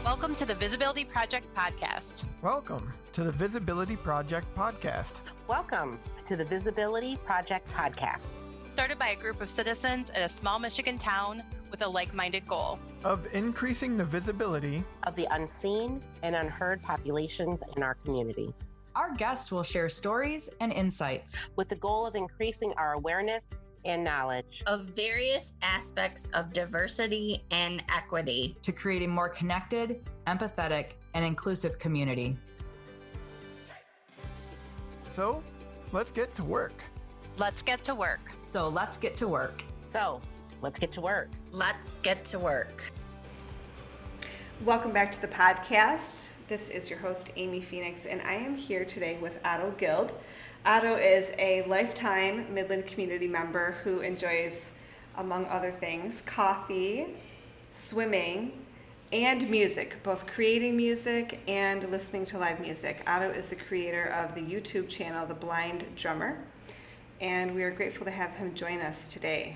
Welcome to the Visibility Project podcast. Welcome to the Visibility Project podcast. Welcome to the Visibility Project podcast. Started by a group of citizens in a small Michigan town with a like-minded goal of increasing the visibility of the unseen and unheard populations in our community. Our guests will share stories and insights with the goal of increasing our awareness and knowledge of various aspects of diversity and equity to create a more connected, empathetic, and inclusive community. So, let's get to work. Let's get to work. So let's get to work. So, let's get to work. Let's get to work. Welcome back to the podcast. This is your host, Amy Phoenix, and I am here today with Otto Guild. Otto is a lifetime Midland community member who enjoys, among other things, coffee, swimming, and music, both creating music and listening to live music. Otto is the creator of the YouTube channel, The Blind Drummer, and we are grateful to have him join us today.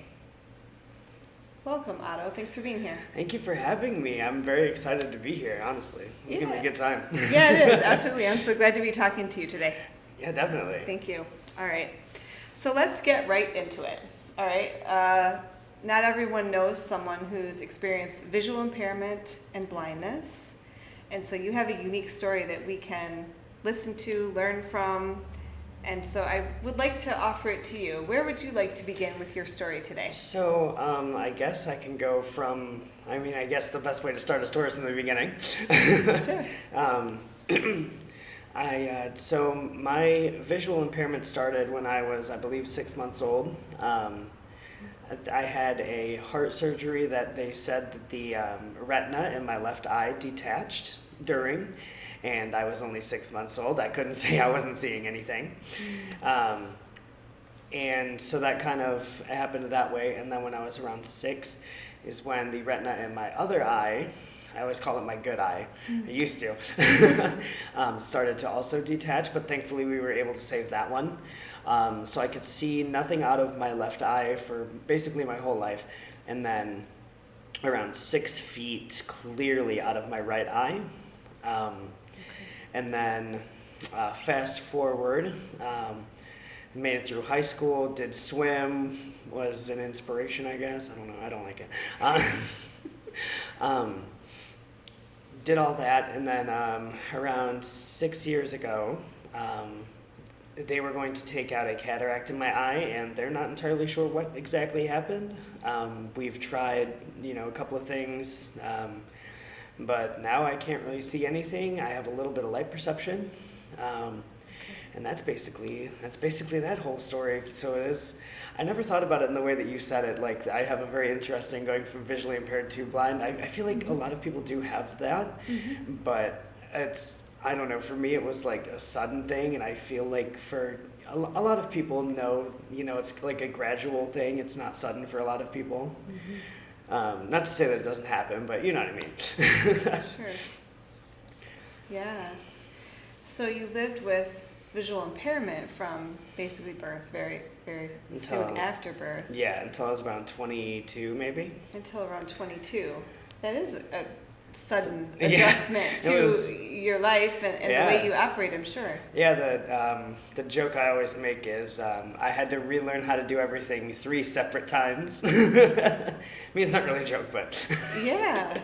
Welcome, Otto. Thanks for being here. Thank you for having me. I'm very excited to be here, honestly. It's going to be a good time. Yeah, it is. Absolutely. I'm so glad to be talking to you today. Yeah, definitely. Thank you. All right. So let's get right into it. All right. Not everyone knows someone who's experienced visual impairment and blindness. And so you have a unique story that we can listen to, learn from. And so I would like to offer it to you. Where would you like to begin with your story today? So I guess I can go from, I guess the best way to start a story is in the beginning. Sure. So my visual impairment started when I was, I believe, 6 months old. I had a heart surgery that they said that the retina in my left eye detached during, and I was only 6 months old. I couldn't say I wasn't seeing anything. And so that kind of happened that way. And then when I was around 6 is when the retina in my other eye, I always call it my good eye, I used to, started to also detach, but thankfully we were able to save that one. So I could see nothing out of my left eye for basically my whole life. And then around 6 feet clearly out of my right eye. And then fast forward, made it through high school, did swim, was an inspiration, I guess. I don't know, I don't like it. Did all that, and then around 6 years ago, they were going to take out a cataract in my eye, and they're not entirely sure what exactly happened. We've tried, a couple of things, but now I can't really see anything. I have a little bit of light perception, and that's basically that whole story. So it is. I never thought about it in the way that you said it. Like, I have a very interesting going from visually impaired to blind. I feel like a lot of people do have that, but I don't know, for me it was like a sudden thing, and I feel like for a lot of people it's like a gradual thing. It's not sudden for a lot of people. Not to say that it doesn't happen, but you know what I mean. Sure. Yeah. So you lived with visual impairment from basically birth, very, very soon after birth. Yeah, until I was around 22, maybe. Until around 22. That is a sudden adjustment to your life and the way you operate, I'm sure. Yeah, the joke I always make is I had to relearn how to do everything 3 separate times. I mean, it's not really a joke, but yeah.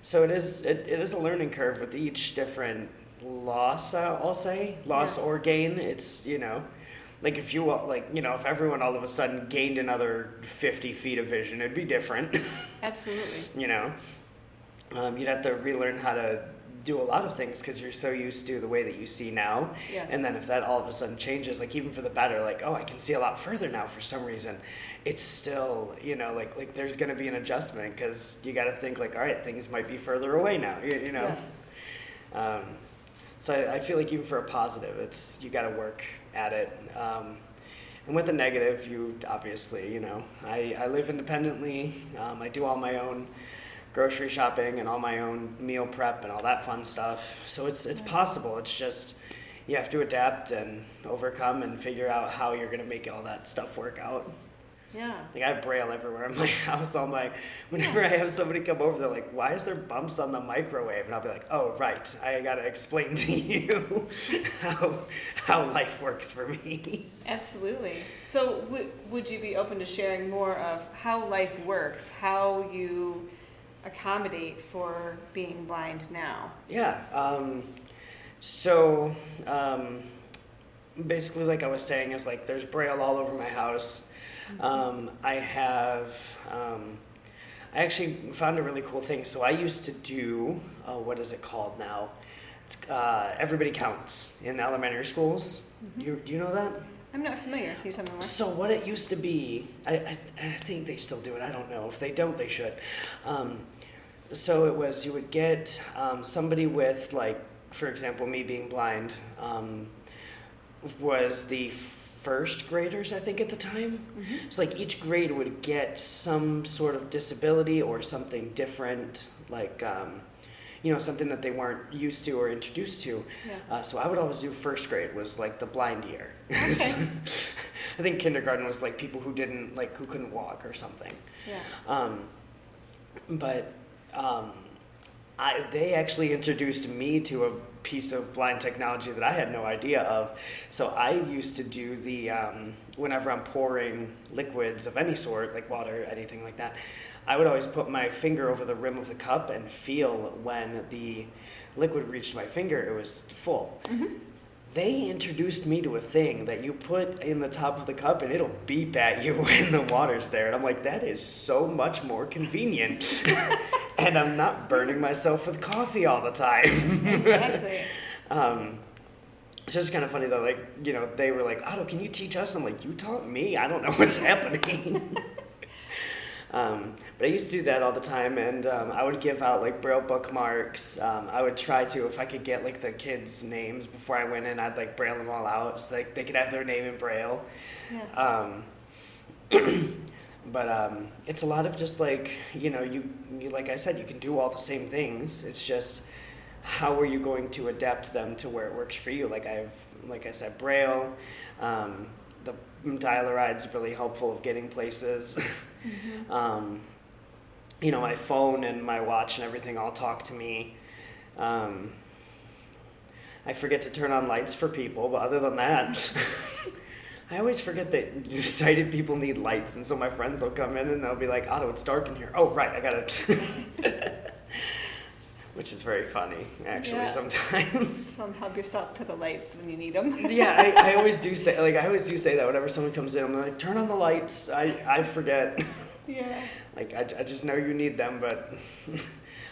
So it is a learning curve with each different loss. I'll say loss or gain. It's like if you if everyone all of a sudden gained another 50 feet of vision, it'd be different. Absolutely. You'd have to relearn how to do a lot of things because you're so used to the way that you see now. Yes. And then if that all of a sudden changes, like even for the better, like, oh, I can see a lot further now for some reason, it's still, like there's going to be an adjustment because you got to think like, all right, things might be further away now, Yes. So I feel like even for a positive, you got to work at it. And with a negative, you obviously, I live independently. I do all my own grocery shopping and all my own meal prep and all that fun stuff. So it's possible. It's just you have to adapt and overcome and figure out how you're going to make all that stuff work out. Yeah. Like I have Braille everywhere in my house. Whenever I have somebody come over, they're like, "Why is there bumps on the microwave?" And I'll be like, "Oh, right. I gotta explain to you how life works for me." Absolutely. So would you be open to sharing more of how life works, how you accommodate for being blind now? Yeah. So basically, like I was saying, is like there's Braille all over my house. I actually found a really cool thing. So I used to do, what is it called now? It's Everybody Counts in elementary schools. Do you know that? I'm not familiar. Can you tell me more? So what it used to be, I think they still do it. I don't know. If they don't, they should. So it was, you would get somebody with, like, for example, me being blind, was the first graders, I think, at the time. So like each grade would get some sort of disability or something different, like something that they weren't used to or introduced to. Yeah. So I would always do first grade was like the blind year. Okay. I think kindergarten was like people who couldn't walk or something. Yeah. They actually introduced me to a piece of blind technology that I had no idea of. So I used to do the, whenever I'm pouring liquids of any sort, like water, anything like that, I would always put my finger over the rim of the cup and feel when the liquid reached my finger, it was full. They introduced me to a thing that you put in the top of the cup and it'll beep at you when the water's there. And I'm like, that is so much more convenient. And I'm not burning myself with coffee all the time. Exactly. It's just kind of funny though, like, they were like, Otto, can you teach us? I'm like, you taught me? I don't know what's happening. But I used to do that all the time, and I would give out like Braille bookmarks. I would try to, if I could get like the kids' names before I went in, I'd like Braille them all out so they could have their name in Braille. Yeah. But it's a lot of just like, you like I said, you can do all the same things. It's just how are you going to adapt them to where it works for you? Like I said, Braille. The dial-a-ride's really helpful of getting places. My phone and my watch and everything all talk to me. I forget to turn on lights for people, but other than that, I always forget that sighted people need lights, and so my friends will come in and they'll be like, Otto, it's dark in here. Oh, right, I got it. Which is very funny, actually, sometimes. So help yourself to the lights when you need them. Yeah, I always do say that whenever someone comes in. I'm like, turn on the lights. I forget. Yeah. Like I just know you need them, but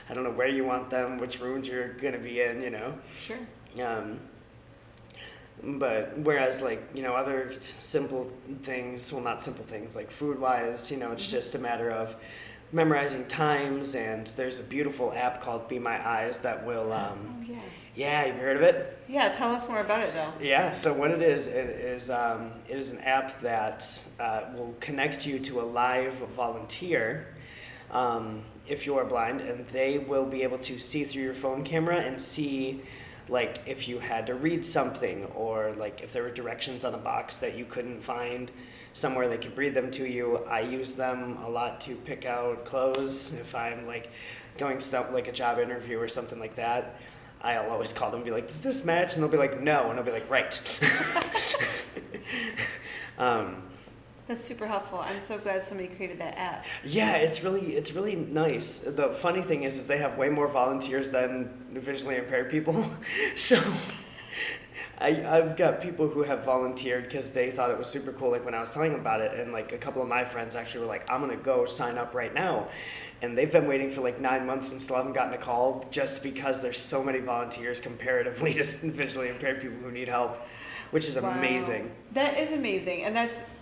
I don't know where you want them, which rooms you're gonna be in. Sure. But whereas other simple things, well, not simple things, like food-wise, it's just a matter of memorizing times, and there's a beautiful app called Be My Eyes that will yeah, you've heard of it? Yeah, tell us more about it though. Yeah, so what it is an app that will connect you to a live volunteer if you are blind, and they will be able to see through your phone camera and see like if you had to read something, or like if there were directions on a box that you couldn't find somewhere they could read them to you. I use them a lot to pick out clothes if I'm like going to like a job interview or something like that. I'll always call them and be like, does this match? And they'll be like, no. And I'll be like, right. That's super helpful. I'm so glad somebody created that app. Yeah, it's really nice. The funny thing is they have way more volunteers than visually impaired people. So I've got people who have volunteered because they thought it was super cool, like when I was telling them about it, and like a couple of my friends actually were like, I'm gonna go sign up right now. And they've been waiting for like 9 months and still haven't gotten a call, just because there's so many volunteers comparatively to visually impaired people who need help, which is amazing. That is amazing, and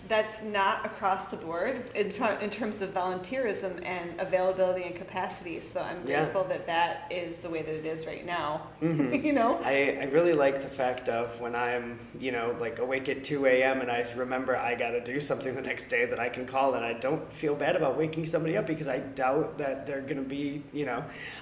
that's not across the board in terms of volunteerism and availability and capacity. So I'm grateful that is the way that it is right now. Mm-hmm. I really like the fact of when I'm like awake at 2 a.m. and I remember I got to do something the next day, that I can call, and I don't feel bad about waking somebody up, because I doubt out that they're going to be,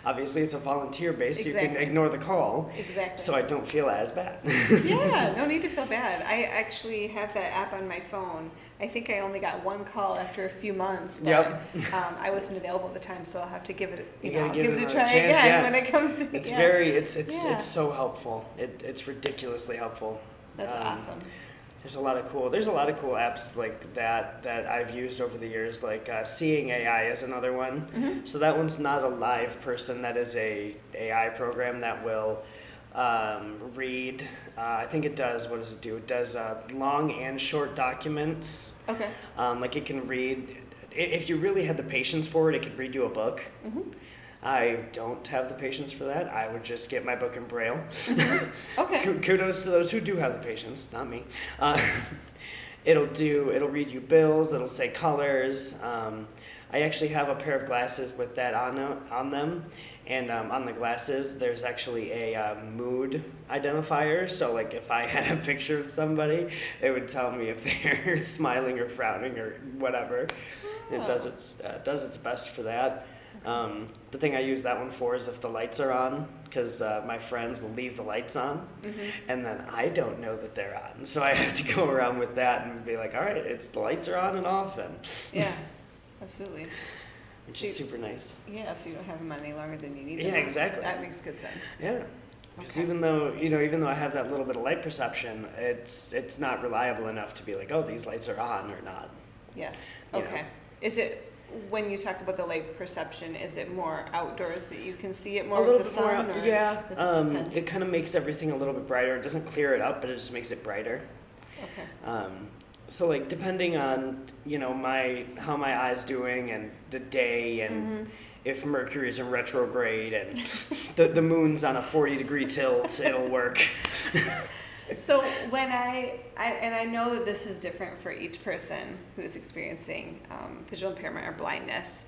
obviously it's a volunteer base, so you can Exactly. ignore the call. Exactly. So I don't feel as bad. Yeah, no need to feel bad. I actually have that app on my phone. I think I only got one call after a few months, but Yep. I wasn't available at the time, so I'll have to give it, You I'll gotta give give it it a another try chance, again yeah. when it comes to It's yeah. it's Yeah. so helpful. It's ridiculously helpful. That's awesome. There's a lot of cool apps like that I've used over the years. Like Seeing AI is another one. Mm-hmm. So that one's not a live person. That is a AI program that will read. I think it does. What does it do? It does long and short documents. Okay. Like it can read. If you really had the patience for it, it could read you a book. Mm-hmm. I don't have the patience for that. I would just get my book in Braille. Okay. Kudos to those who do have the patience, not me. It'll read you bills, it'll say colors. I actually have a pair of glasses with that on them. And on the glasses, there's actually a mood identifier. So like if I had a picture of somebody, it would tell me if they're smiling or frowning or whatever. Oh. It does its best for that. The thing I use that one for is if the lights are on, because my friends will leave the lights on, and then I don't know that they're on. So I have to go around with that and be like, all right, the lights are on and off, and Yeah, absolutely. which is super nice. Yeah, so you don't have them on any longer than you need them. Yeah, on. exactly. That makes good sense. Yeah. Because Okay. even though I have that little bit of light perception, it's not reliable enough to be like, oh, these lights are on or not. Yes. You Okay. know. Is it, when you talk about the light perception, is it more outdoors that you can see it more A little with the bit more, sun? Or yeah. does it depend? It kind of makes everything a little bit brighter. It doesn't clear it up, but it just makes it brighter. Okay. So like depending on how my eye's doing and the day and if Mercury's in retrograde and the moon's on a 40-degree tilt, it'll work. So when I know that this is different for each person who's experiencing visual impairment or blindness.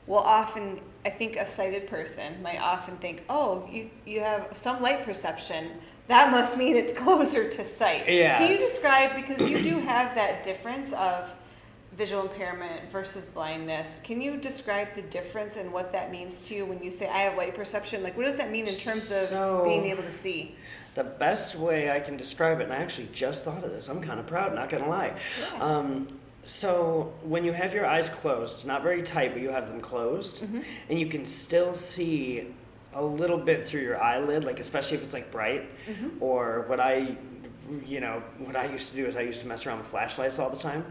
Well, often I think a sighted person might often think, oh, you have some light perception. That must mean it's closer to sight. Yeah. Can you describe, because you do have that difference of visual impairment versus blindness. Can you describe the difference and what that means to you when you say I have light perception? Like, what does that mean in terms of being able to see? The best way I can describe it, and I actually just thought of this, I'm kind of proud, not gonna lie. Yeah. So when you have your eyes closed, not very tight, but you have them closed, and you can still see a little bit through your eyelid, like especially if it's like bright, or what I used to do is I used to mess around with flashlights all the time.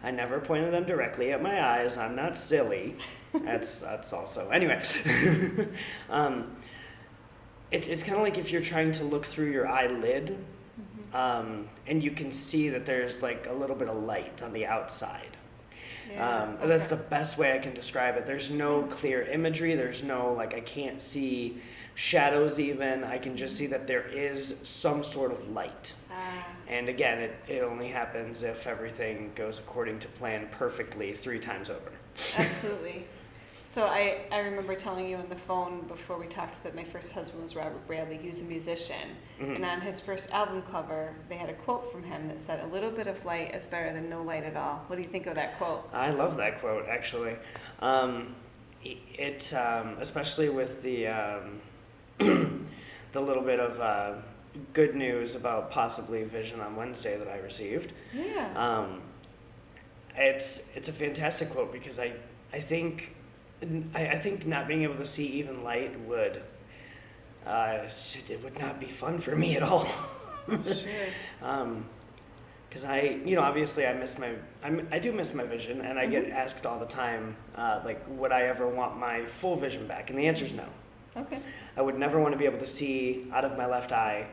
I never pointed them directly at my eyes. I'm not silly. That's also anyway. It's kind of like if you're trying to look through your eyelid, and you can see that there's like a little bit of light on the outside. That's the best way I can describe it. There's no clear imagery. There's no, like, I can't see shadows even. I can just see that there is some sort of light. And again, it only happens if everything goes according to plan perfectly 3 times over. Absolutely. So I remember telling you on the phone before we talked that my first husband was Robert Bradley. He was a musician. And on his first album cover, they had a quote from him that said, "A little bit of light is better than no light at all." What do you think of that quote? I love that quote, actually. It especially with the the little bit of good news about possibly vision on Wednesday that I received. Yeah. It's a fantastic quote because I think not being able to see even light would it would not be fun for me at all. Sure. Because obviously I do miss my vision, and I get asked all the time, like, would I ever want my full vision back? And the answer is no. Okay. I would never want to be able to see out of my left eye,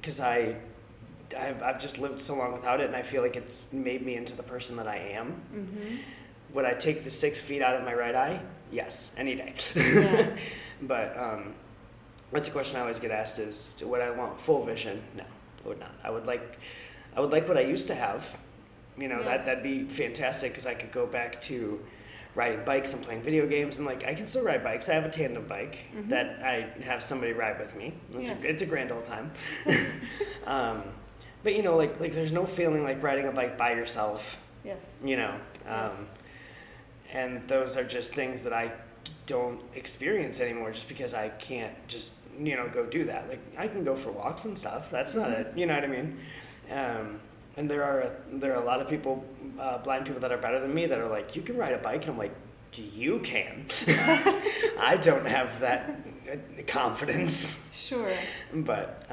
because I've just lived so long without it, and I feel like it's made me into the person that I am. Would I take the 6 feet out of my right eye? Yes, any day. Yeah. But that's a question I always get asked is, would I want full vision? No, I would not. I would like what I used to have. Yes. That'd be fantastic because I could go back to riding bikes and playing video games, and like I can still ride bikes. I have a tandem bike that I have somebody ride with me. It's a grand old time. But like there's no feeling like riding a bike by yourself. Yes. Yes. and those are just things that I don't experience anymore just because I can't just, go do that. Like, I can go for walks and stuff. That's not it. You know what I mean? And there are a lot of people, blind people that are better than me that are like, you can ride a bike. And I'm like, you can. I don't have that confidence. Sure. But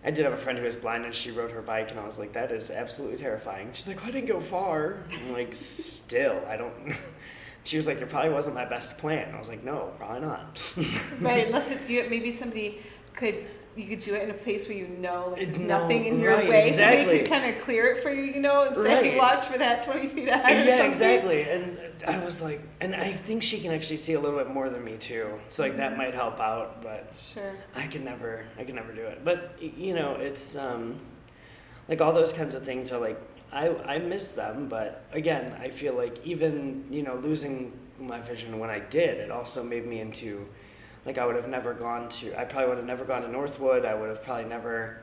I did have a friend who was blind and she rode her bike and I was like, that is absolutely terrifying. She's like, well, I didn't go far. I'm like, still, I don't. She was like, it probably wasn't my best plan. I was like, no, probably not. Right, unless it's you, maybe you could do it in a place where there's No, nothing in your right, way, exactly. so they could kind of clear it for you, and say, Right. hey, watch for that 20 feet ahead or Yeah, something. exactly. And I was like, and I think she can actually see a little bit more than me too. So like that might help out, but Sure. I can never do it. But it's like all those kinds of things are like I miss them, but again, I feel like even losing my vision when I did, it also made me into like I probably would have never gone to Northwood. I would have probably never,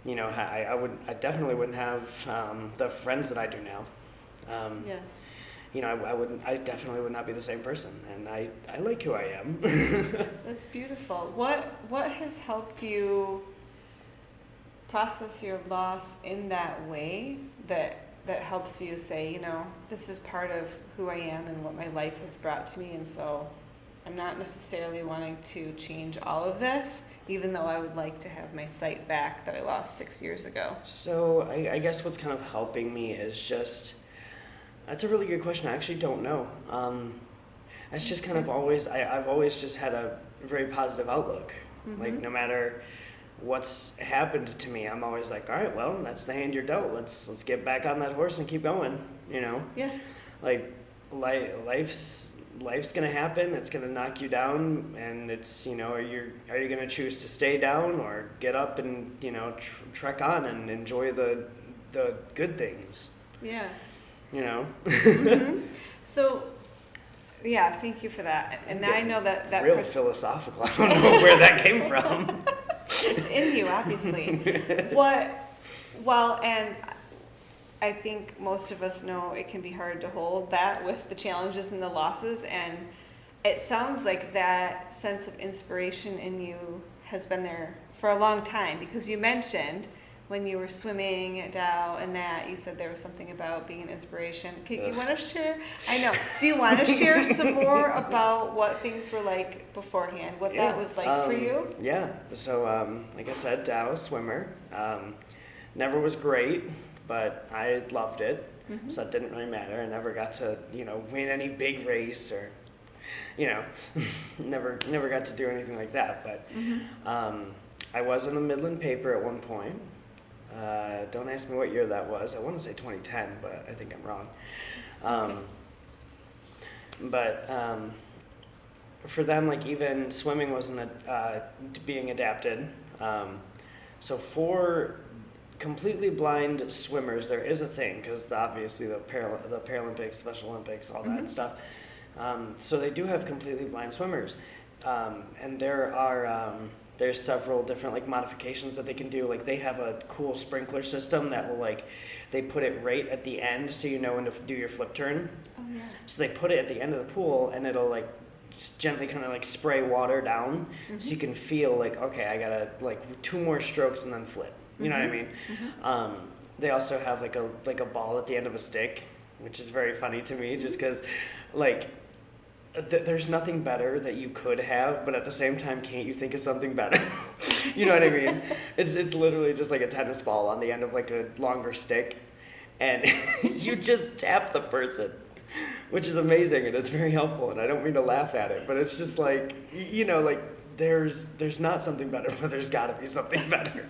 I definitely wouldn't have the friends that I do now. Yes. I definitely would not be the same person, and I like who I am. That's beautiful. What has helped you process your loss in that way that helps you say, this is part of who I am and what my life has brought to me, and so I'm not necessarily wanting to change all of this, even though I would like to have my sight back that I lost 6 years ago? So I guess what's kind of helping me is just, that's a really good question. I actually don't know. It's just kind of I've always just had a very positive outlook. Mm-hmm. Like no matter what's happened to me, I'm always like, all right, well, that's the hand you're dealt. Let's get back on that horse and keep going. Yeah. Like life's gonna happen. It's gonna knock you down, and it's are you gonna choose to stay down or get up and trek on and enjoy the good things? Yeah. Mm-hmm. So, yeah, thank you for that. And now I know that real philosophical. I don't know where that came from. It's in you, obviously. And I think most of us know it can be hard to hold that with the challenges and the losses, and it sounds like that sense of inspiration in you has been there for a long time, because you mentioned when you were swimming at Dow and that you said there was something about being an inspiration. You want to share? I know. Do you want to share some more about what things were like beforehand, what that was like for you? Yeah. So, like I said, Dow swimmer. Never was great, but I loved it. Mm-hmm. So it didn't really matter. I never got to, win any big race or, never got to do anything like that. But I was in the Midland paper at one point. Don't ask me what year that was. I want to say 2010, but I think I'm wrong. But for them, like even swimming wasn't being adapted. So for completely blind swimmers, there is a thing, because obviously the Paralympics, Special Olympics, all that stuff. So they do have completely blind swimmers, and there's several different modifications that they can do. Like they have a cool sprinkler system that will they put it right at the end so you know when to do your flip turn. Oh yeah. So they put it at the end of the pool and it'll gently kind of spray water down, so you can feel okay, I gotta 2 more strokes and then flip. You know what I mean? Mm-hmm. They also have a ball at the end of a stick, which is very funny to me, just because there's nothing better that you could have, but at the same time, can't you think of something better? You know what I mean? It's literally just like a tennis ball on the end of a longer stick, and you just tap the person, which is amazing, and it's very helpful, and I don't mean to laugh at it, but it's just there's not something better, but there's got to be something better.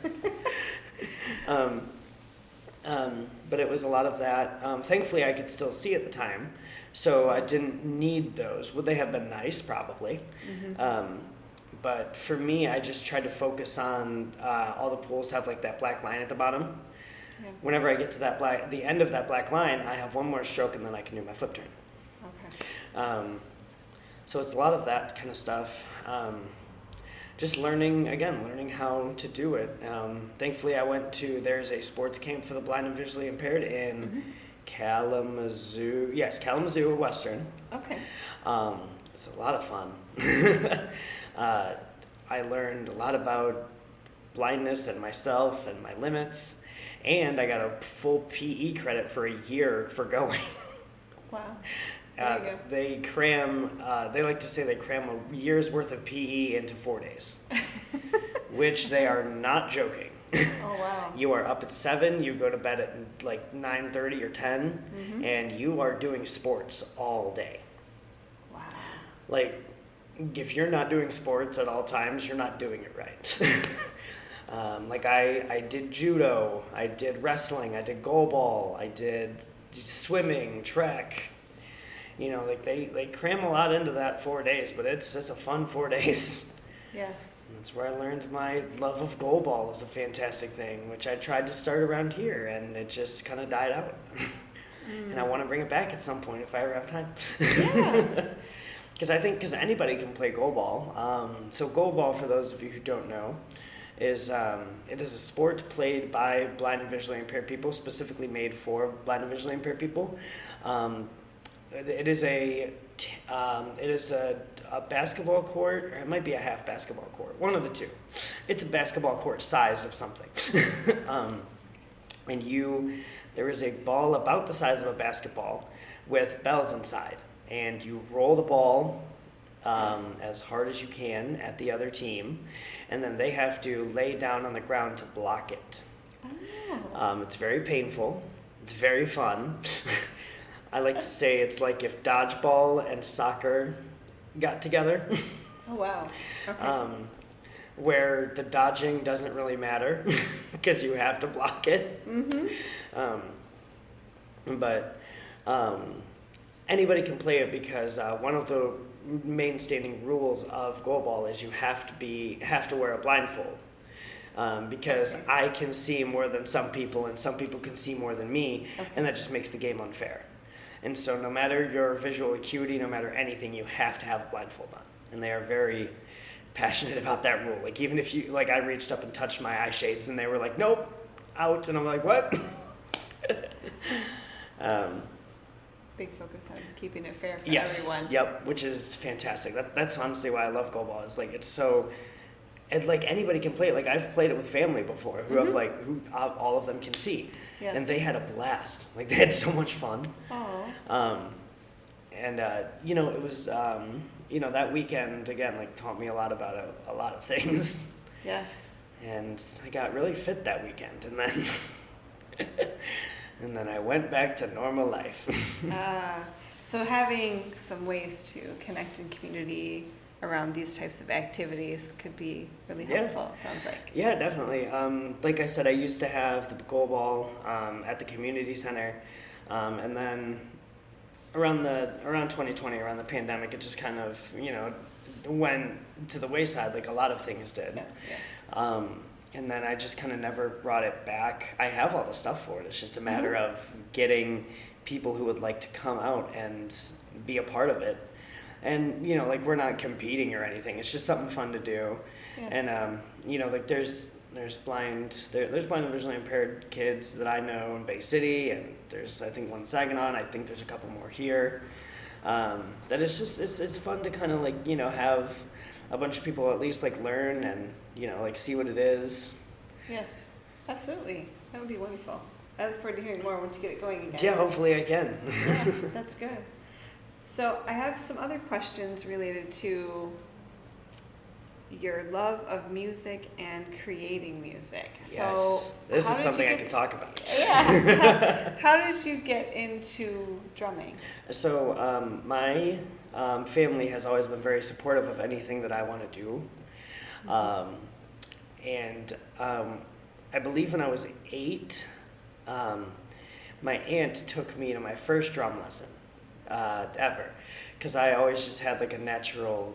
But it was a lot of that. Thankfully, I could still see at the time, so I didn't need those. Would they have been nice? Probably. Mm-hmm. But for me, I just tried to focus on all the pools have that black line at the bottom. Yeah. Whenever I get to the end of that black line, I have 1 more stroke, and then I can do my flip turn. Okay. So it's a lot of that kind of stuff. Just learning how to do it. Thankfully, there's a sports camp for the blind and visually impaired Kalamazoo. Yes, Kalamazoo Western. Okay. It's a lot of fun. I learned a lot about blindness and myself and my limits, and I got a full PE credit for a year for going. Wow. There you go. They cram, they like to say they cram a year's worth of PE into 4 days, which they are not joking. Oh, wow. You are up at 7, you go to bed at like 9:30 or 10, and you are doing sports all day. Wow. Like, if you're not doing sports at all times, you're not doing it right. Like I did judo, I did wrestling, I did goalball, I did swimming, track. You know, like they cram a lot into that 4 days, but it's a fun 4 days. Yes. And that's where I learned my love of goalball is a fantastic thing, which I tried to start around here, and it just kind of died out. And I want to bring it back at some point if I ever have time. Yeah. Because anybody can play goalball. So goalball, for those of you who don't know, is it is a sport played by blind and visually impaired people, specifically made for blind and visually impaired people. It is a basketball court, or it might be a half basketball court, one of the two. It's a basketball court size of something. And there is a ball about the size of a basketball with bells inside, and you roll the ball as hard as you can at the other team, and then they have to lay down on the ground to block it. Oh. It's very painful. It's very fun. I like to say it's like if dodgeball and soccer got together. Oh, wow. Okay. Where the dodging doesn't really matter because you have to block it. But anybody can play it because one of the main standing rules of goalball is you have to wear a blindfold. Because I can see more than some people, and some people can see more than me, and that just makes the game unfair. And so no matter your visual acuity, no matter anything, you have to have a blindfold on. And they are very passionate about that rule. Like, even if you, like, I reached up and touched my eye shades, and they were like, nope, out. And I'm like, what? Big focus on keeping it fair for Yes, everyone. yep, which is fantastic. That's honestly why I love goalball. It's like, it's so... And like anybody can play it. Like I've played it with family before, who have who all of them can see, and they had a blast. Like they had so much fun. Oh. And it was that weekend again like taught me a lot about a lot of things. Yes. And I got really fit that weekend, and then I went back to normal life. So having some ways to connect in community around these types of activities could be really helpful, it sounds like. Yeah, definitely. Like I said, I used to have the goalball at the community center, and then around 2020, around the pandemic, it just kind of went to the wayside, like a lot of things did. Yeah, yes. And then I just kind of never brought it back. I have all the stuff for it. It's just a matter of getting people who would like to come out and be a part of it. And, like we're not competing or anything. It's just something fun to do. Yes. And, like there's blind and visually impaired kids that I know in Bay City, and there's, I think, one in Saginaw, and I think there's a couple more here. That it's just, it's fun to kind of like, have a bunch of people at least like learn and, like see what it is. Yes, absolutely. That would be wonderful. I look forward to hearing more once you get it going again. Yeah, hopefully I can. Yeah, that's good. So I have some other questions related to your love of music and creating music. Yes, so this is something I can talk about. Yeah. How did you get into drumming? So my family has always been very supportive of anything that I want to do. And I believe when I was 8, my aunt took me to my first drum lesson ever, because I always just had like a natural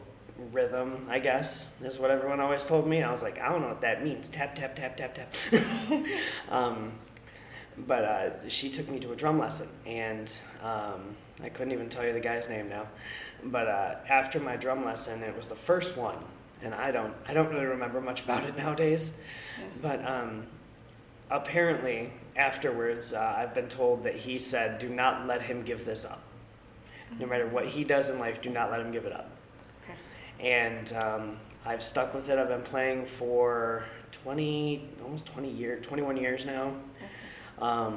rhythm, I guess, is what everyone always told me. And I was like, I don't know what that means. Tap, tap, tap, tap, tap. But she took me to a drum lesson, and I couldn't even tell you the guy's name now. But after my drum lesson, it was the first one, and I don't really remember much about it nowadays. Yeah. But apparently afterwards, I've been told that he said, do not let him give this up. No matter what he does in life, do not let him give it up. Okay. And I've stuck with it. I've been playing for almost 21 years now. Okay.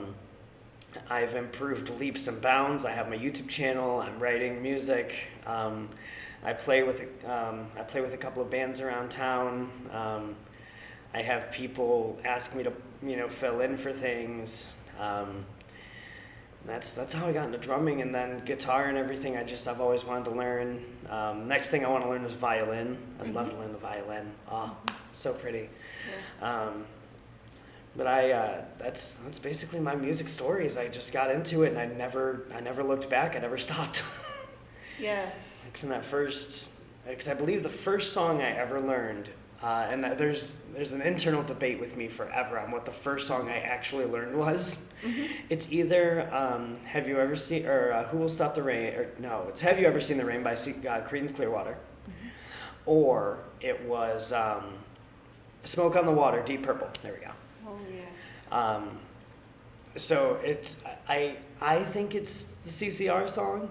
I've improved leaps and bounds. I have my YouTube channel. I'm writing music. I play with a couple of bands around town. I have people ask me to fill in for things. That's how I got into drumming, and then guitar and everything. I've always wanted to learn. Next thing I want to learn is violin. I'd love to learn the violin. Oh, so pretty. Yes. But that's basically my music stories. I just got into it, and I never looked back. I never stopped. Yes. Like from that first, because I believe the first song I ever learned, and there's an internal debate with me forever on what the first song I actually learned was. Mm-hmm. It's either Have You Ever Seen, or Who Will Stop the Rain, or no, it's Have You Ever Seen the Rain by Creedence Clearwater, or it was Smoke on the Water, Deep Purple. There we go. Oh, yes. So I think it's the CCR song,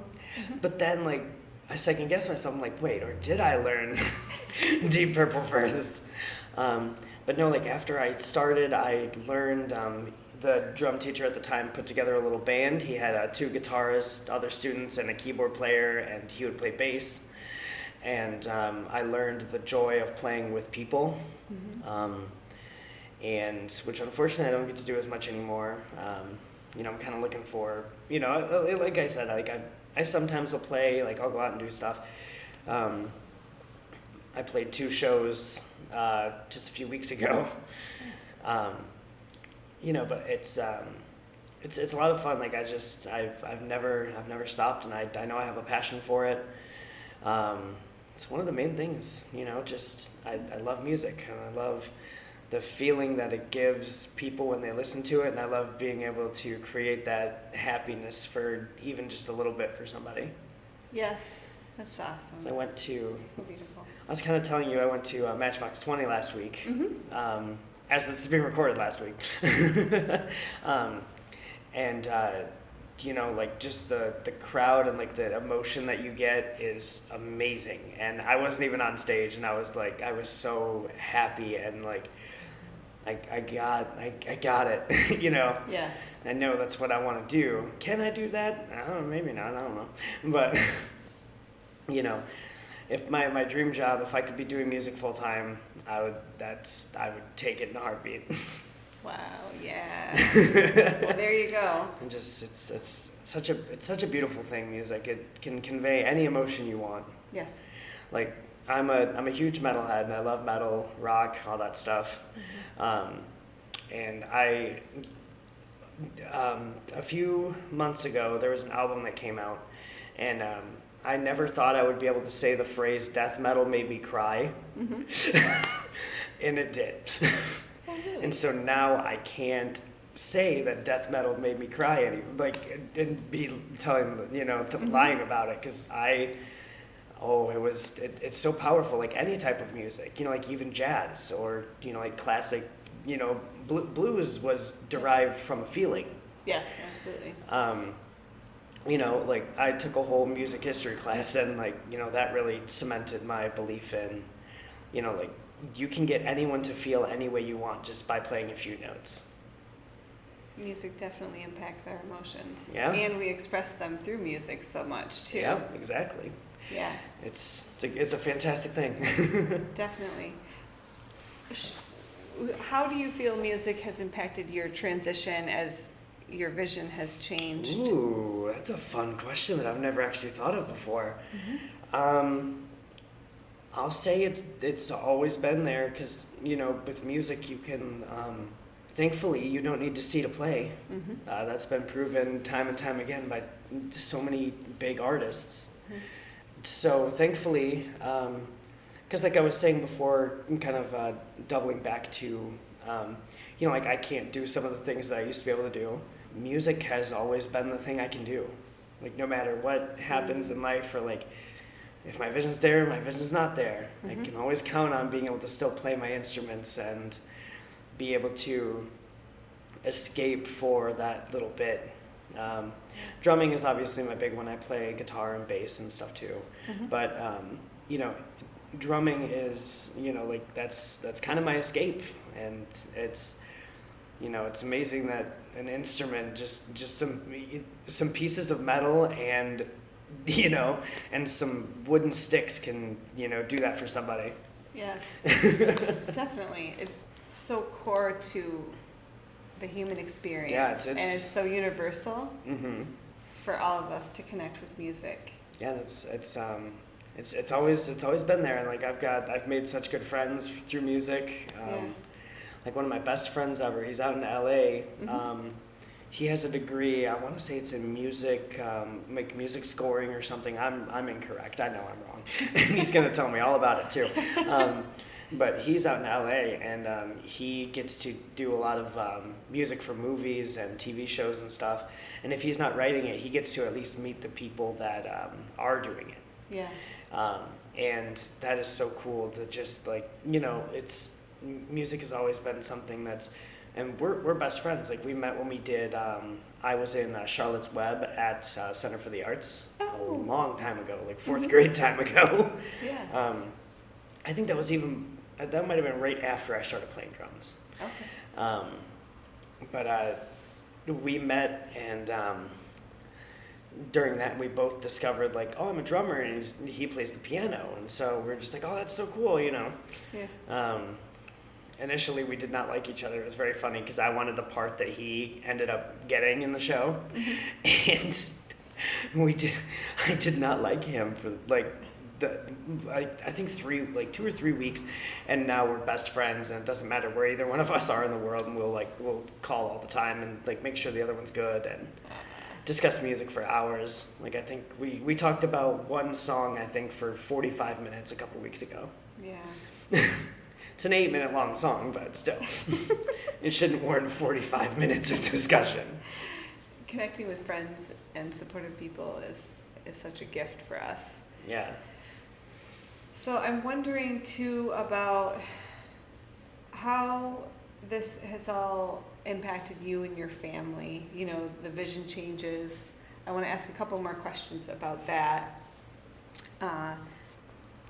but then like I second guess myself. I'm like, wait, or did I learn Deep Purple first? But no, like after I started, I learned. The drum teacher at the time put together a little band. He had 2 guitarists, other students, and a keyboard player, and he would play bass. And I learned the joy of playing with people. And which unfortunately I don't get to do as much anymore. I'm kind of looking for, like I said, like I sometimes will play, like I'll go out and do stuff. I played 2 shows just a few weeks ago. But it's a lot of fun. Like I've never stopped, and I know I have a passion for it. It's one of the main things, I love music, and I love the feeling that it gives people when they listen to it, and I love being able to create that happiness for even just a little bit for somebody. Yes, that's awesome. So I went to, So beautiful. I was kind of telling you, I went to Matchbox 20 last week, as this is being recorded last week. Like just the crowd and like the emotion that you get is amazing. And I wasn't even on stage, and I was so happy, and like I got it, Yes. I know that's what I want to do. Can I do that? I don't know, maybe not, I don't know. But, if my dream job, if I could be doing music full time, I would take it in a heartbeat. Wow, yeah. Well, there you go. And just, it's such a beautiful thing, music. It can convey any emotion you want. Yes. Like, I'm a huge metalhead, and I love metal, rock, all that stuff. And a few months ago, there was an album that came out, and I never thought I would be able to say the phrase "death metal made me cry," and it did. Oh, really? And so now I can't say that death metal made me cry and be lying about it, because it's so powerful. Like any type of music, like even jazz or like classic, blues was derived from a feeling. Yes, absolutely. Like I took a whole music history class, and that really cemented my belief in, like you can get anyone to feel any way you want just by playing a few notes. Music definitely impacts our emotions. Yeah. And we express them through music so much too. Yeah, exactly. Yeah. It's a fantastic thing. Definitely. How do you feel music has impacted your transition as your vision has changed? Ooh, that's a fun question that I've never actually thought of before. I'll say it's always been there, because with music you can thankfully you don't need to see to play. That's been proven time and time again by so many big artists. So thankfully, because like I was saying before, kind of doubling back to like I can't do some of the things that I used to be able to do. Music has always been the thing I can do. Like no matter what happens in life, or like if my vision's there, my vision's not there, I can always count on being able to still play my instruments and be able to, escape for that little bit. Drumming is obviously my big one. I play guitar and bass and stuff too. But, you know, drumming is, you know, like that's kind of my escape. And it's, you know, it's amazing that an instrument, just some pieces of metal and, you know, and some wooden sticks can, you know, do that for somebody. Yes, definitely. It's so core to the human experience. Yeah, it's and it's so universal for all of us to connect with music. Yeah, it's always been there, and like I've made such good friends through music. Like one of my best friends ever, he's out in LA. He has a degree, I want to say it's in music, like music scoring or something. I'm incorrect. I know I'm wrong. And he's going to tell me all about it too. But he's out in LA, and he gets to do a lot of music for movies and TV shows and stuff. And if he's not writing it, he gets to at least meet the people that are doing it. Yeah. And that is so cool to just like, you know, music has always been something that's, and we're best friends. Like we met when we did, I was in Charlotte's Web at Center for the Arts a long time ago, like fourth grade time ago. Yeah. I think that might have been right after I started playing drums. Okay. But we met, and during that we both discovered like, oh, I'm a drummer, and he plays the piano, and so we're just like, oh, that's so cool, you know. Yeah. Initially, we did not like each other. It was very funny because I wanted the part that he ended up getting in the show, and I did not like him for like I think 2 or 3 weeks, and now we're best friends, and it doesn't matter where either one of us are in the world, and we'll call all the time and like make sure the other one's good and discuss music for hours. Like I think we talked about one song I think for 45 minutes a couple weeks ago. Yeah. It's an 8-minute long song, but still, it shouldn't warrant 45 minutes of discussion. Connecting with friends and supportive people is such a gift for us. Yeah. So I'm wondering too about how this has all impacted you and your family. You know, the vision changes. I want to ask a couple more questions about that.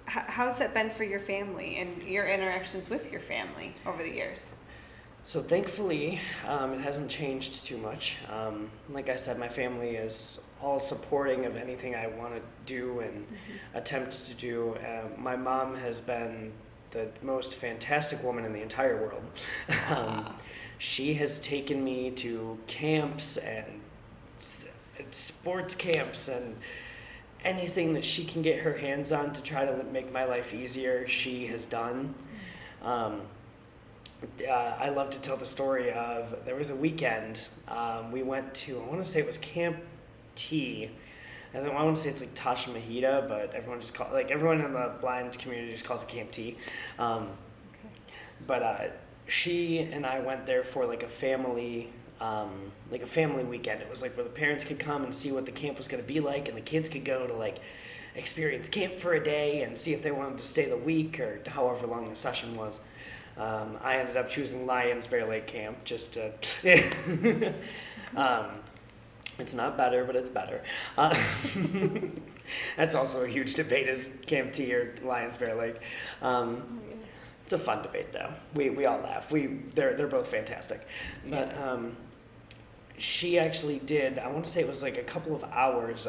How's that been for your family and your interactions with your family over the years? So thankfully, it hasn't changed too much. Like I said, my family is all supporting of anything I want to do and attempt to do. My mom has been the most fantastic woman in the entire world. She has taken me to camps and sports camps and anything that she can get her hands on to try to make my life easier, she has done. I love to tell the story of, there was a weekend we went to, I want to say it was Camp T. I want to say it's like Tasha Mahita, but everyone in the blind community just calls it Camp T. But she and I went there for like a family weekend. It was like where the parents could come and see what the camp was going to be like, and the kids could go to like experience camp for a day and see if they wanted to stay the week or however long the session was. I ended up choosing Lions Bear Lake Camp just to it's not better, but it's better. That's also a huge debate, is Camp T or Lions Bear Lake. It's a fun debate though. We all laugh. They're both fantastic. But she actually did, I want to say it was like a couple of hours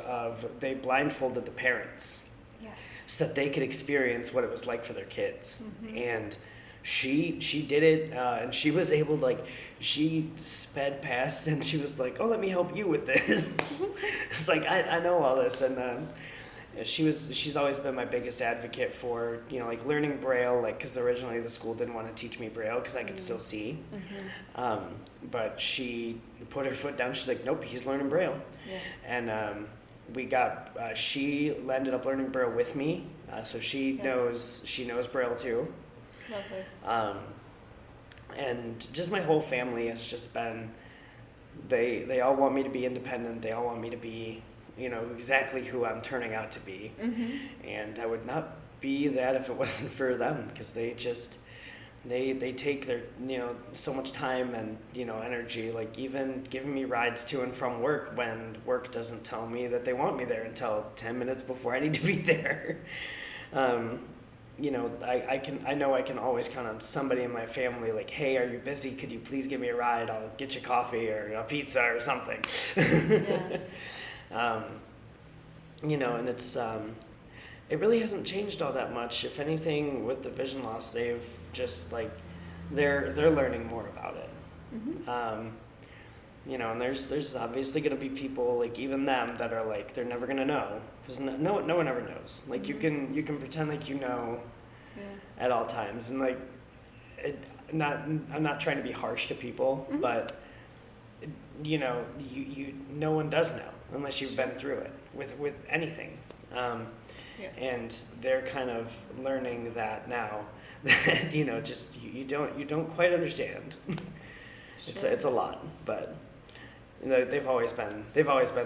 they blindfolded the parents. Yes. So that they could experience what it was like for their kids. And she did it, and she was able to, like, she sped past and she was like, oh, let me help you with this. It's like, I know all this. And she's always been my biggest advocate for, you know, like learning Braille, like, because originally the school didn't want to teach me Braille because I could still see. But she put her foot down. She's like, nope, he's learning Braille. Yeah. And she ended up learning Braille with me. So she knows Braille too. Lovely. And just my whole family has just been, they all want me to be independent. They all want me to be, you know, exactly who I'm turning out to be. And I would not be that if it wasn't for them, because they take their, so much time and, energy, like even giving me rides to and from work when work doesn't tell me that they want me there until 10 minutes before I need to be there. I know I can always count on somebody in my family, like, hey, are you busy? Could you please give me a ride? I'll get you coffee or a pizza or something. Yes. And it's, it really hasn't changed all that much. If anything, with the vision loss, they've just they're learning more about it. And there's obviously going to be people, like even them, that are like, they're never going to know, because no one ever knows. Like you can pretend like at all times, and like I'm not trying to be harsh to people, but you no one does know unless you've been through it with anything. Yes. And they're kind of learning that now, that you don't quite understand. Sure. It's a lot, but they've always been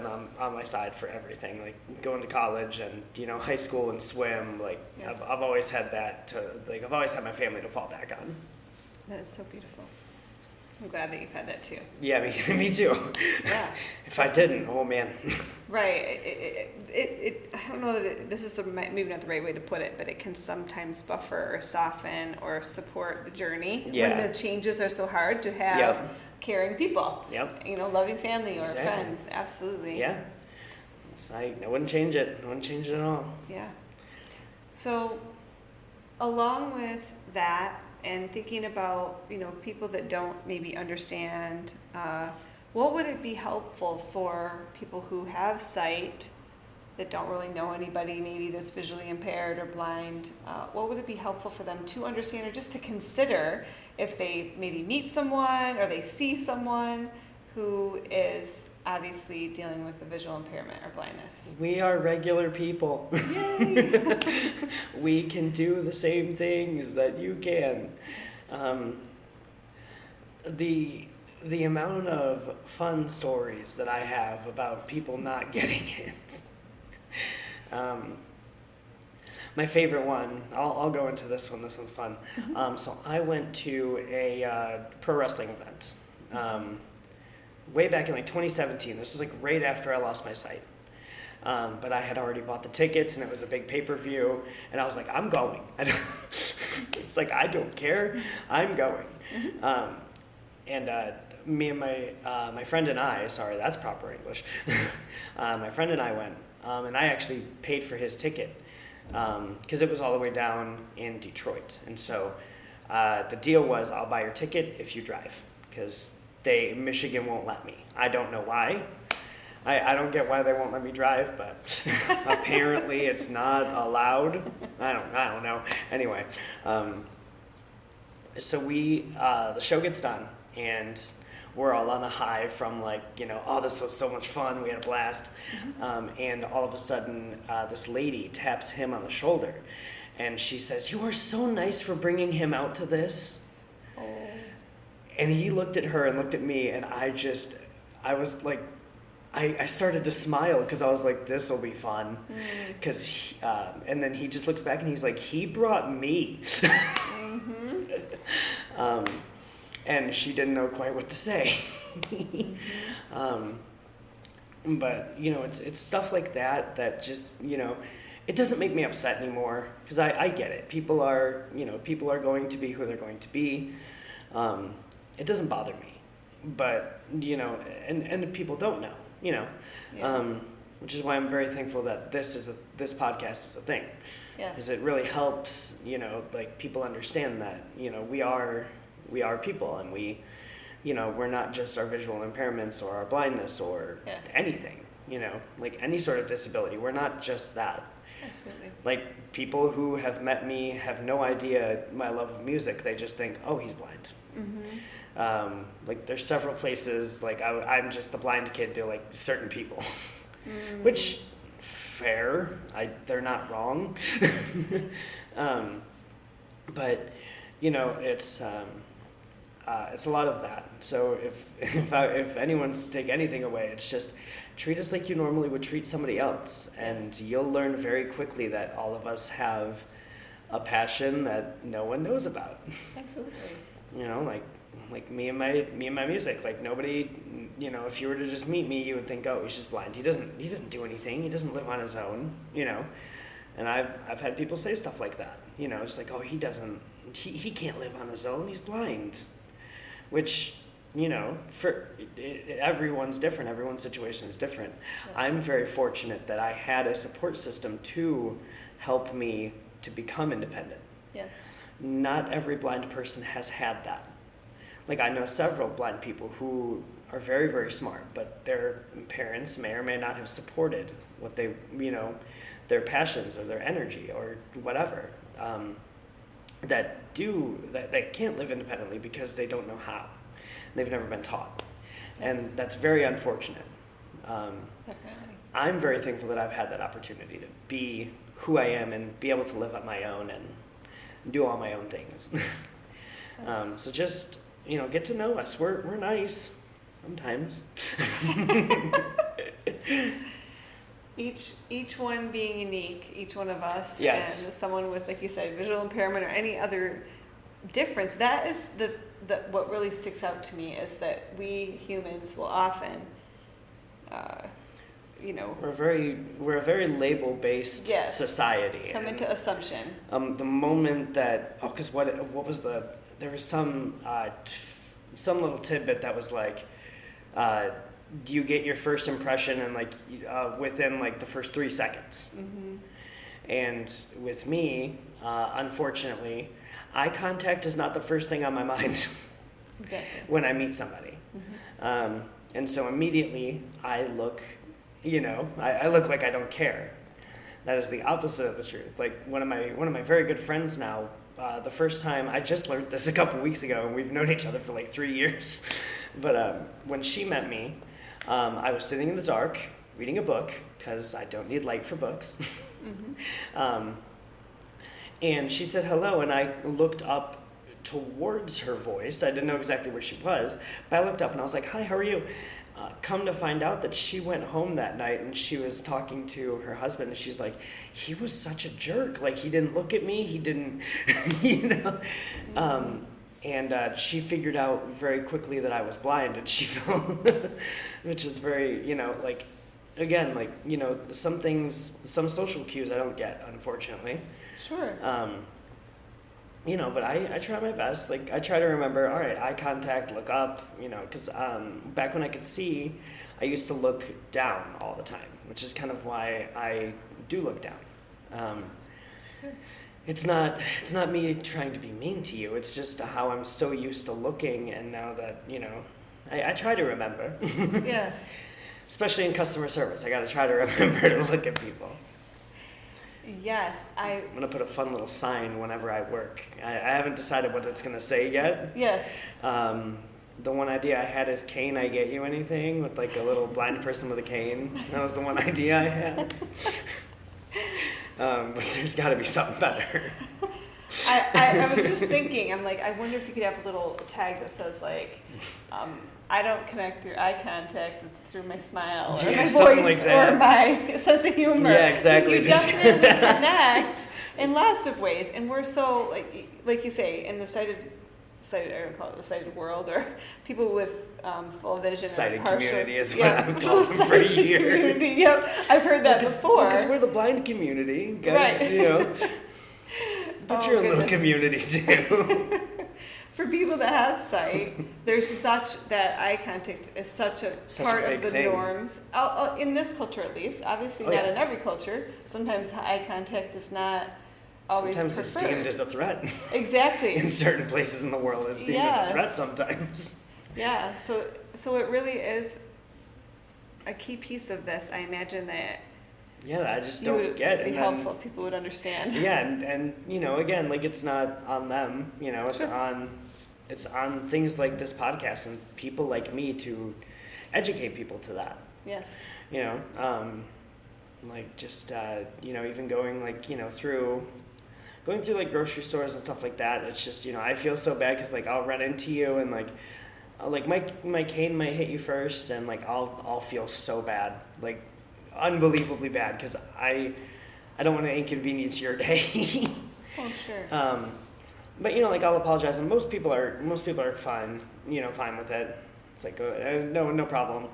on my side for everything, like going to college and high school and swim. Like Yes. I've always had that I've always had my family to fall back on. That is so beautiful. I'm glad that you've had that too. Yeah, me too. Yeah. If I didn't, oh man. Right. I don't know that this is maybe not the right way to put it, but it can sometimes buffer or soften or support the journey when the changes are so hard to have caring people. Yep. Loving family or Exactly. friends. Absolutely. Yeah. I wouldn't change it. I wouldn't change it at all. Yeah. So, along with that, and thinking about people that don't maybe understand, what would it be helpful for people who have sight that don't really know anybody maybe that's visually impaired or blind? What would it be helpful for them to understand or just to consider if they maybe meet someone or they see someone who is obviously dealing with a visual impairment or blindness? We are regular people. Yay! We can do the same things that you can. The amount of fun stories that I have about people not getting it. My favorite one, I'll go into this one. This one's fun. So I went to a pro wrestling event way back in 2017. This is right after I lost my sight. But I had already bought the tickets, and it was a big pay-per-view, and I was like, I'm going. It's like, I don't care. I'm going. And me and my friend and I, sorry, that's proper English. My friend and I went, and I actually paid for his ticket because it was all the way down in Detroit. And so the deal was, I'll buy your ticket if you drive, because Michigan won't let me. I don't know why. I don't get why they won't let me drive, but apparently it's not allowed. I don't know. Anyway, so the show gets done, and we're all on a high from oh, this was so much fun. We had a blast. And all of a sudden, this lady taps him on the shoulder, and she says, "You are so nice for bringing him out to this." Oh. And he looked at her and looked at me, and I was like, I started to smile because I was like, this will be fun. Because and then he just looks back and he's like, he brought me. And she didn't know quite what to say. But it's stuff like that just it doesn't make me upset anymore, because I get it. People are going to be who they're going to be. It doesn't bother me, but and people don't know. Which is why I'm very thankful that this podcast is a thing. Yes. Because it really helps, people understand that, we are people, and we're not just our visual impairments or our blindness or anything, any sort of disability. We're not just that. Absolutely. People who have met me have no idea my love of music. They just think, oh, he's blind. There's several places, I'm just the blind kid to certain people, which fair, they're not wrong. But it's a lot of that. So if anyone's to take anything away, it's just treat us like you normally would treat somebody else, and you'll learn very quickly that all of us have a passion that no one knows about. Absolutely. You know, like me and my music. Like nobody, you know, if you were to just meet me, you would think, oh, he's just blind. He doesn't do anything. He doesn't live on his own. You know, and I've had people say stuff like that. You know, it's like, oh, he can't live on his own. He's blind, which, you know, everyone's different. Everyone's situation is different. Yes. I'm very fortunate that I had a support system to help me to become independent. Yes. Not every blind person has had that. Like, I know several blind people who are very, very smart, but their parents may or may not have supported what they, you know, their passions or their energy or whatever, that can't live independently because they don't know how. They've never been taught. Yes. And that's very unfortunate. Definitely. I'm very thankful that I've had that opportunity to be who I am and be able to live on my own and do all my own things. Nice. So just, you know, get to know us. We're nice sometimes. Each one being unique, each one of us, Yes. and someone with, like you said, visual impairment or any other difference. That is the what really sticks out to me is that we humans will often, you know, We're a very label-based Yes. society. come and, into assumption. the moment that because what was there was some little tidbit that was like, do you get your first impression and like within like the first 3 seconds? Mm-hmm. And with me, unfortunately, eye contact is not the first thing on my mind Exactly. when I meet somebody. Mm-hmm. And so immediately I look, you know, I look like I don't care. That is the opposite of the truth. Like one of my very good friends now, the first time, I just learned this a couple weeks ago, and we've known each other for like 3 years. But when she met me, I was sitting in the dark reading a book because I don't need light for books. Mm-hmm. And she said hello, and I looked up towards her voice. I didn't know exactly where she was, but I looked up and I was like, hi, how are you? Come to find out that she went home that night and she was talking to her husband, and she's like, he was such a jerk. Like, he didn't look at me. He didn't, you know. And she figured out very quickly that I was blind, and she felt, which is very, you know, like, again, like, you know, some things, some social cues I don't get, unfortunately. Sure. You know, but I try my best. Like, I try to remember, all right, eye contact, look up, you know, because back when I could see, I used to look down all the time, which is kind of why I do look down. It's not me trying to be mean to you. It's just how I'm so used to looking, and now that, you know, I try to remember. Yes. Especially in customer service, I got to try to remember to look at people. Yes. I'm going to put a fun little sign whenever I work. I haven't decided what it's going to say yet. Yes. The one idea I had is, "Cane, I get you anything?" with like a little blind person with a cane. That was the one idea I had. But there's got to be something better. I was just thinking, I'm like, I wonder if you could have a little tag that says like, I don't connect through eye contact, it's through my smile or Yeah, my something voice like that. or my sense of humor. Yeah, exactly. 'Cause you definitely connect in lots of ways, and we're so like you say, in the sighted, I would call it the sighted world, or people with full vision. Sighted or partial, community is what I've called them for sighted years. community, yep, I've heard that before. Because we're the blind community, guys. Right. You know, but Oh, you're a little goodness. community too. For people that have sight, there's such that eye contact is such a part a of big the thing. norms. In this culture, at least, obviously Oh, not yeah. in every culture. Sometimes eye contact is not always Sometimes it's preferred. deemed as a threat. Exactly. In certain places in the world, it's deemed as a threat Yes. sometimes. Yeah. So it really is a key piece of this. I imagine that Yeah, I just you don't would get. be And helpful if people would understand. Yeah, and you know, again, like, it's not on them. You know, it's Sure. on things like this podcast and people like me to educate people to that. Yes. You know, like, just you know, even going like, you know, through like grocery stores and stuff like that. It's just, you know, I feel so bad because like I'll run into you and like my cane might hit you first, and like I'll feel so bad, like unbelievably bad, because I don't want to inconvenience your day. Oh, sure. But like I'll apologize, and most people are fine, fine with it. It's like no problem.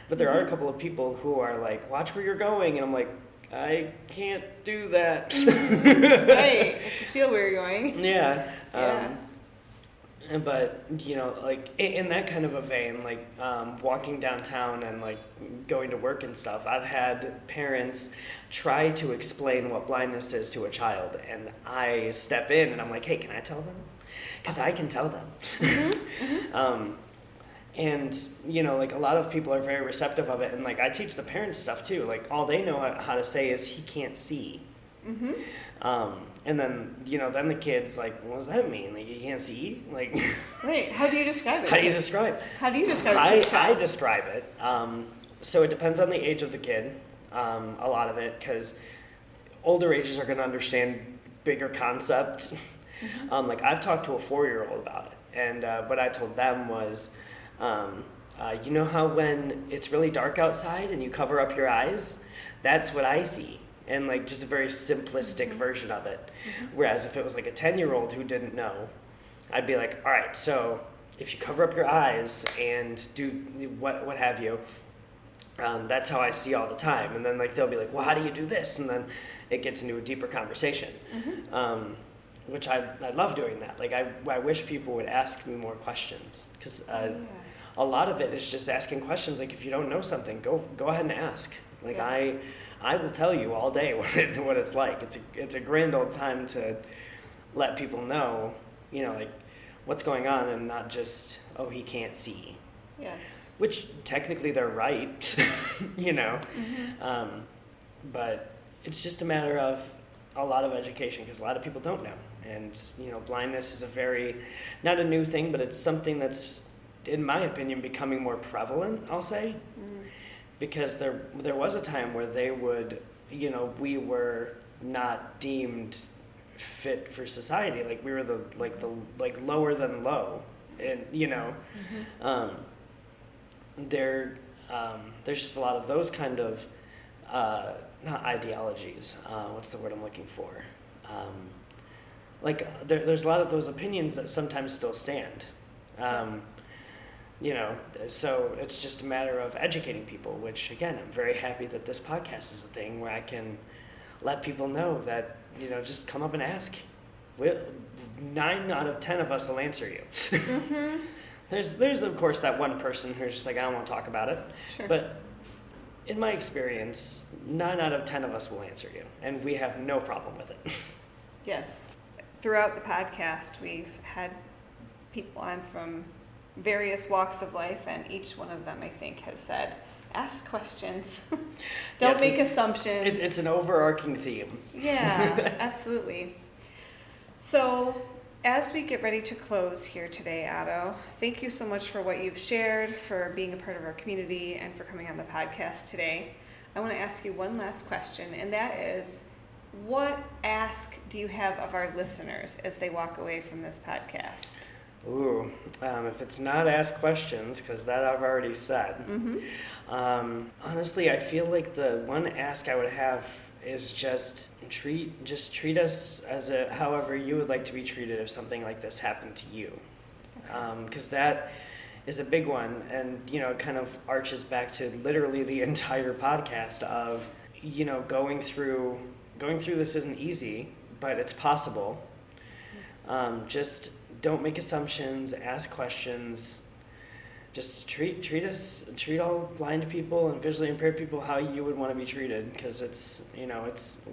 But there are a couple of people who are like, watch where you're going, and I'm like, I can't do that. Right. You have to feel where you're going. Yeah. Yeah. But like in that kind of a vein, like walking downtown and like going to work and stuff, I've had parents try to explain what blindness is to a child, and I step in and I'm like, hey, can I tell them? Because I can tell them. And like a lot of people are very receptive of it, and like I teach the parents stuff too. Like all they know how to say is he can't see. And then then the kids like, what does that mean? Like you can't see? Like Right. How do you describe it? How do you describe it? How do you describe it to a I child? describe it. So it depends on the age of the kid. A lot of it, because older ages are going to understand bigger concepts. Like I've talked to a 4-year-old about it, and what I told them was, you know how when it's really dark outside and you cover up your eyes, that's what I see. And like just a very simplistic version of it. Whereas if it was like a 10-year-old who didn't know, I'd be like, all right, so if you cover up your eyes and do what have you, that's how I see all the time. And then like they'll be like, well, how do you do this? And then it gets into a deeper conversation, which I love doing that. Like I wish people would ask me more questions, because a lot of it is just asking questions. Like if you don't know something, go ahead and ask. Like Yes. I will tell you all day what it's like. It's a grand old time to let people know, like what's going on, and not just, oh, he can't see. Yes. Which technically they're right, but it's just a matter of a lot of education, because a lot of people don't know. And blindness is a very, not a new thing, but it's something that's, in my opinion, becoming more prevalent, I'll say. Because there was a time where they would, we were not deemed fit for society. Like we were the lower than low, and there's just a lot of those kind of not ideologies. What's the word I'm looking for? There's a lot of those opinions that sometimes still stand. So it's just a matter of educating people, which again, I'm very happy that this podcast is a thing where I can let people know that, just come up and ask. 9 out of 10 of us will answer you. There's of course that one person who's just like, I don't want to talk about it. Sure. But in my experience, 9 out of 10 of us will answer you, and we have no problem with it. Yes. Throughout the podcast, we've had people on from various walks of life, and each one of them, I think, has said, ask questions. Don't make assumptions. It's an overarching theme. Yeah, absolutely. So, as we get ready to close here today, Otto, thank you so much for what you've shared, for being a part of our community, and for coming on the podcast today. I want to ask you one last question, and that is, what ask do you have of our listeners as they walk away from this podcast? Ooh, if it's not ask questions, because that I've already said. Honestly, I feel like the one ask I would have is just treat us as however you would like to be treated if something like this happened to you. Because that is a big one, and it kind of arches back to literally the entire podcast of going through this isn't easy, but it's possible. Just don't make assumptions, ask questions. Just treat all blind people and visually impaired people how you would want to be treated, because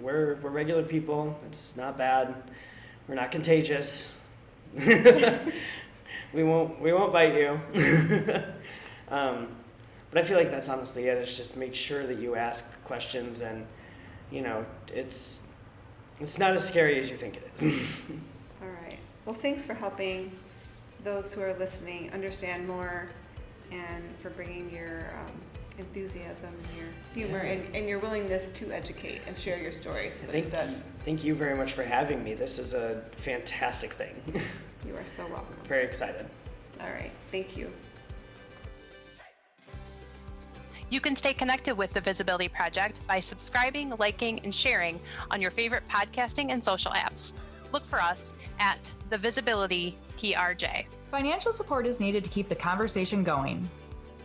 we're regular people. It's not bad. We're not contagious. we won't bite you. But I feel like that's honestly it. It's just make sure that you ask questions, and it's not as scary as you think it is. All right. Well, thanks for helping those who are listening understand more, and for bringing your enthusiasm, your humor, and your willingness to educate and share your story so that it does. Thank you very much for having me. This is a fantastic thing. You are so welcome. Very excited. All right. Thank you. You can stay connected with the Visibility Project by subscribing, liking, and sharing on your favorite podcasting and social apps. look for us at the Visibility PRJ. Financial support is needed to keep the conversation going.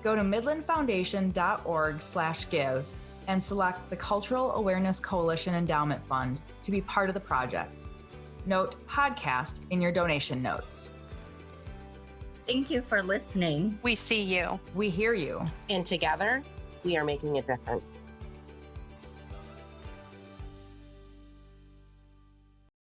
Go to midlandfoundation.org/give and select the Cultural Awareness Coalition Endowment Fund to be part of the project. Note podcast in your donation notes. Thank you for listening. We see you. We hear you. And together, we are making a difference.